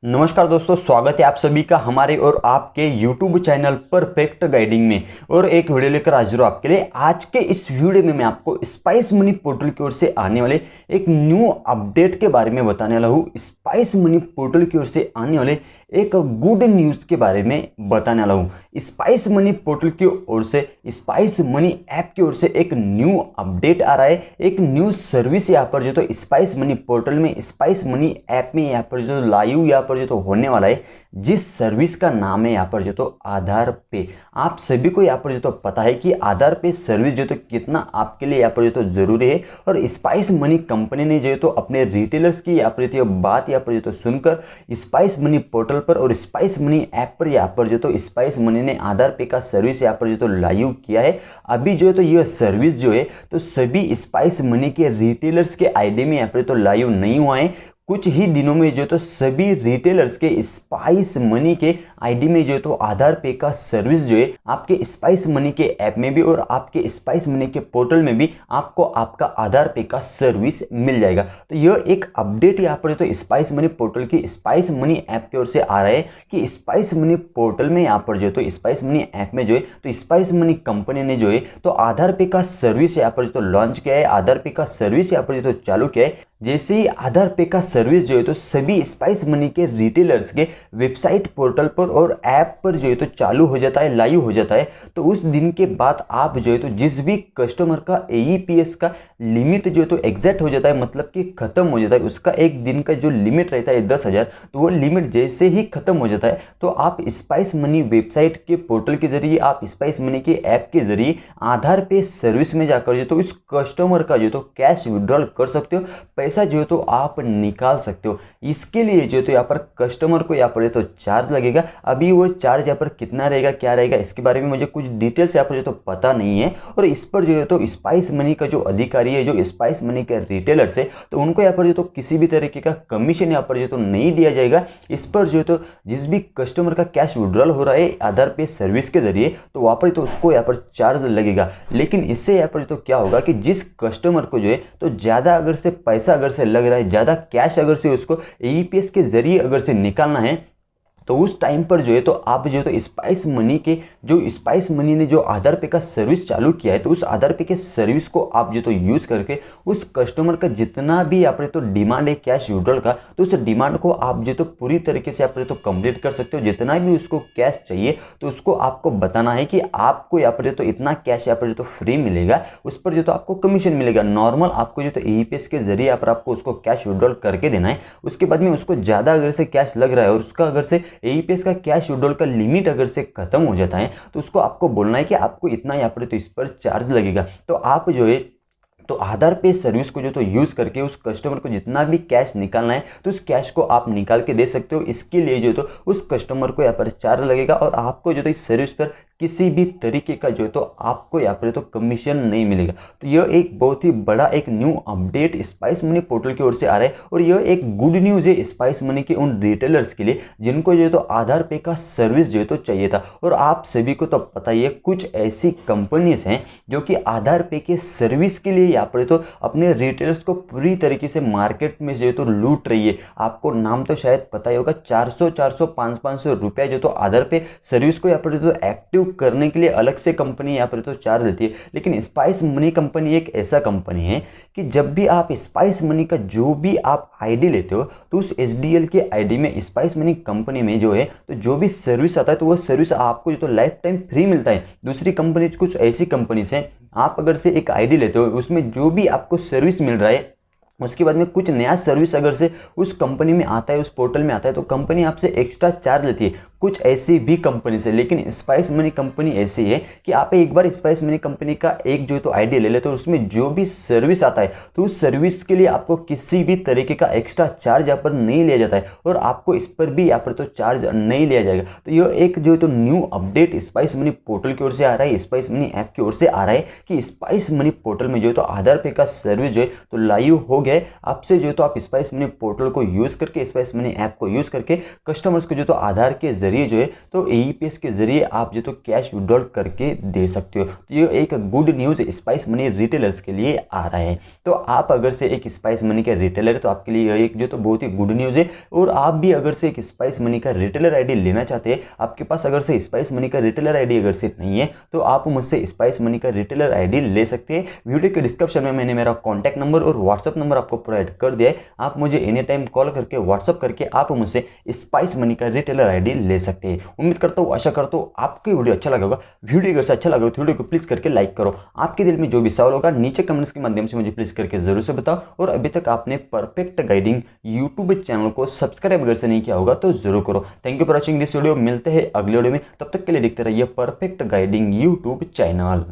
नमस्कार दोस्तों, स्वागत है आप सभी का हमारे और आपके YouTube चैनल परफेक्ट गाइडिंग में। और एक वीडियो लेकर हाजिर हूं आपके लिए। आज के इस वीडियो में मैं आपको स्पाइस मनी पोर्टल की ओर से आने वाले एक न्यू अपडेट के बारे में बताने वाला हूं। स्पाइस मनी पोर्टल की ओर से आने वाले एक गुड न्यूज़ के बारे में बताने वाला हूं। स्पाइस मनी पोर्टल की ओर से, स्पाइस मनी ऐप की ओर से एक न्यू अपडेट आ रहा है। एक न्यू सर्विस यहाँ पर जो तो स्पाइस मनी पोर्टल में, स्पाइस मनी ऐप में यहाँ पर जो लाइव यहाँ पर जो तो होने वाला है, जिस सर्विस का नाम है यहाँ पर जो तो आधार पे। आप सभी को यहाँ पर जो तो पता है कि आधार पे सर्विस जो तो कितना आपके लिए यहाँ पर जो तो जरूरी है। और स्पाइस मनी कंपनी ने जो तो अपने रिटेलर्स की यहाँ पर जो बात यहाँ पर जो तो सुनकर स्पाइस मनी पोर्टल पर और स्पाइस मनी ऐप पर यहाँ पर जो तो स्पाइस मनी ने आधार पे का सर्विस यहाँ पर जो तो लाइव किया है। अभी जो है तो यह सर्विस जो है तो सभी स्पाइस मनी के रिटेलर्स के आईडी में यहाँ पर तो लाइव नहीं हुआ है। कुछ ही दिनों में जो तो सभी रिटेलर्स के स्पाइस मनी के आईडी में जो तो आधार पे का सर्विस जो है आपके स्पाइस मनी के ऐप में भी और आपके स्पाइस मनी के पोर्टल में भी आपको आपका आधार पे का सर्विस मिल जाएगा। तो यह एक अपडेट यहाँ पर तो स्पाइस मनी पोर्टल की स्पाइस मनी ऐप की ओर से आ रहा है कि स्पाइस मनी पोर्टल में यहाँ पर जो तो स्पाइस मनी ऐप में जो है तो स्पाइस मनी कंपनी ने जो है तो आधार पे का सर्विस यहाँ पर जो तो लॉन्च किया है, आधार पे का सर्विस यहाँ पर जो तो चालू किया है। जैसे ही आधार पे का सर्विस जो है तो सभी स्पाइस मनी के रिटेलर्स के वेबसाइट, पोर्टल पर और ऐप पर जो है तो चालू हो जाता है, लाइव हो जाता है, तो उस दिन के बाद आप जो है तो जिस भी कस्टमर का AEPS का लिमिट जो है तो एग्जैक्ट हो जाता है, मतलब कि खत्म हो जाता है, उसका एक दिन का जो लिमिट रहता है 10,000, तो वो लिमिट जैसे ही खत्म हो जाता है तो आप स्पाइस मनी वेबसाइट के पोर्टल के जरिए, आप स्पाइस मनी के ऐप के जरिए आधार पे सर्विस में जाकर जो तो उस कस्टमर का जो तो कैश विड्रॉल कर सकते हो, पैसा जो है तो आप निकाल सकते हो। इसके लिए जो तो यहाँ पर कस्टमर को यहाँ पर तो चार्ज लगेगा। अभी वो चार्ज यहाँ पर कितना रहेगा, क्या रहेगा, इसके बारे में मुझे कुछ डिटेल्स यहाँ पर जो तो पता नहीं है। और इस पर जो है तो स्पाइस मनी का जो अधिकारी है, जो स्पाइस मनी के रिटेलर्स है, तो उनको यहाँ पर जो तो किसी भी तरीके का कमीशन यहाँ पर जो तो नहीं दिया जाएगा। इस पर जो है तो जिस भी कस्टमर का कैश विड्रॉल हो रहा है आधार पे सर्विस के जरिए, तो वहाँ पर तो उसको यहाँ पर चार्ज लगेगा। लेकिन इससे यहाँ पर तो क्या होगा कि जिस कस्टमर को जो है तो ज़्यादा अगर से पैसा अगर से लग रहा है, ज़्यादा कैश अगर से उसको AEPS के जरिए अगर से निकालना है, तो उस टाइम पर जो है तो आप जो है तो स्पाइस मनी के, जो स्पाइस मनी ने जो आधार पे का सर्विस चालू किया है, तो उस आधार पे के सर्विस को आप जो तो यूज़ करके उस कस्टमर का जितना भी आप तो डिमांड है कैश विड्रॉल का, तो उस डिमांड को आप जो तो पूरी तरीके से आप तो कंप्लीट कर सकते हो। जितना भी उसको कैश चाहिए तो उसको आपको बताना है कि आपको यहाँ पर तो इतना कैश यहाँ पर जो तो फ्री मिलेगा, उस पर जो तो आपको कमीशन मिलेगा। नॉर्मल आपको जो तो AEPS के जरिए यहाँ पर आपको उसको कैश विड्रॉल करके देना है। उसके बाद में उसको ज़्यादा अगर से कैश लग रहा है और उसका अगर से AEPS का कैश विड्रॉल का लिमिट अगर से खत्म हो जाता है, तो उसको आपको बोलना है कि आपको इतना यहाँ पर तो इस पर चार्ज लगेगा। तो आप जो है तो आधार पे सर्विस को जो तो यूज़ करके उस कस्टमर को जितना भी कैश निकालना है तो उस कैश को आप निकाल के दे सकते हो। इसके लिए जो तो उस कस्टमर को यहाँ पर चार्ज लगेगा और आपको जो तो इस सर्विस पर किसी भी तरीके का जो है तो आपको यहाँ पर तो कमीशन नहीं मिलेगा। तो यह एक बहुत ही बड़ा एक new update spice money portal की ओर से आ रहा है और यह एक गुड न्यूज़ है स्पाइस मनी के उन रिटेलर्स के लिए जिनको जो है तो आधार पे का सर्विस जो है तो चाहिए था। और आप सभी को तो पता ही है, कुछ ऐसी कंपनीज हैं जो कि आधार पे के सर्विस के लिए यहाँ पर तो अपने रिटेलर्स को पूरी तरीके से मार्केट में जो है तो लूट रही है। आपको नाम तो शायद पता ही होगा, 400 500 रुपया जो तो आधार पे सर्विस को यहाँ पर तो एक्टिव करने के लिए अलग से कंपनी यहाँ पर तो चार्ज लेती है। लेकिन स्पाइस मनी कंपनी एक ऐसा कंपनी है कि जब भी आप स्पाइस मनी का जो भी आप आईडी लेते हो, तो उस SDL के आईडी में स्पाइस मनी कंपनी में जो है तो जो भी सर्विस आता है तो वह सर्विस आपको जो तो लाइफ टाइम फ्री मिलता है। दूसरी कंपनी, कुछ ऐसी कंपनीज हैं, आप अगर से एक आईडी लेते हो उसमें जो भी आपको सर्विस मिल रहा है, उसके बाद में कुछ नया सर्विस अगर से उस कंपनी में आता है, उस पोर्टल में आता है, तो कंपनी आपसे एक्स्ट्रा चार्ज लेती है। कुछ ऐसी भी कंपनी से, लेकिन स्पाइस मनी कंपनी ऐसी है कि आप एक बार स्पाइस मनी कंपनी का एक जो तो आईडी ले लेते हो, उसमें जो भी सर्विस आता है तो उस सर्विस के लिए आपको किसी भी तरीके का एक्स्ट्रा चार्ज यहाँ पर नहीं लिया जाता है और आपको इस पर भी यहाँ पर तो चार्ज नहीं लिया जाएगा। तो यह एक जो तो new update spice money portal की ओर से आ रहा है, स्पाइस मनी ऐप की ओर से आ रहा है कि स्पाइस मनी पोर्टल में जो है तो आधार पे का सर्विस जो है तो लाइव हो गया। आपसे जो तो आप स्पाइस मनी पोर्टल को यूज़ करके, स्पाइस मनी ऐप को यूज़ करके कस्टमर्स को जो तो आधार के जरिए जो है तो AEPS के जरिए आप जो तो कैश विड्रॉल करके दे सकते हो। तो ये एक good news spice money retailers के लिए आ रहा है। तो आप अगर से एक स्पाइस मनी का रिटेलर है तो आपके लिए यह एक जो तो बहुत ही गुड न्यूज़ है। और आप भी अगर से एक स्पाइस मनी का रिटेलर आईडी लेना चाहते हैं, आपके पास अगर से स्पाइस मनी का रिटेलर आईडी अगर से नहीं है तो आप मुझसे स्पाइस मनी का रिटेलर आईडी ले सकते हैं। वीडियो के डिस्क्रिप्शन में मैंने मेरा कॉन्टैक्ट नंबर और व्हाट्सअप नंबर आपको प्रोवाइड कर दिया है। आप मुझे एनी टाइम कॉल करके व्हाट्सअप करके आप मुझसे स्पाइस मनी का रिटेलर आईडी ले सकते हैं। उम्मीद करता हूँ, आशा करता हूँ आपको वीडियो अच्छा लगा होगा। वीडियो अगर से अच्छा लगा तो वीडियो को प्लीज करके लाइक करो। आपके दिल में जो भी सवाल होगा नीचे कमेंट्स के माध्यम से मुझे प्लीज करके जरूर से बताओ। और अभी तक आपने परफेक्ट गाइडिंग यूट्यूब चैनल को सब्सक्राइब अगर से नहीं किया होगा तो जरूर करो। Thank you for watching this video. मिलते हैं अगले वीडियो में, तब तक के लिए देखते रहिए परफेक्ट गाइडिंग यूट्यूब चैनल।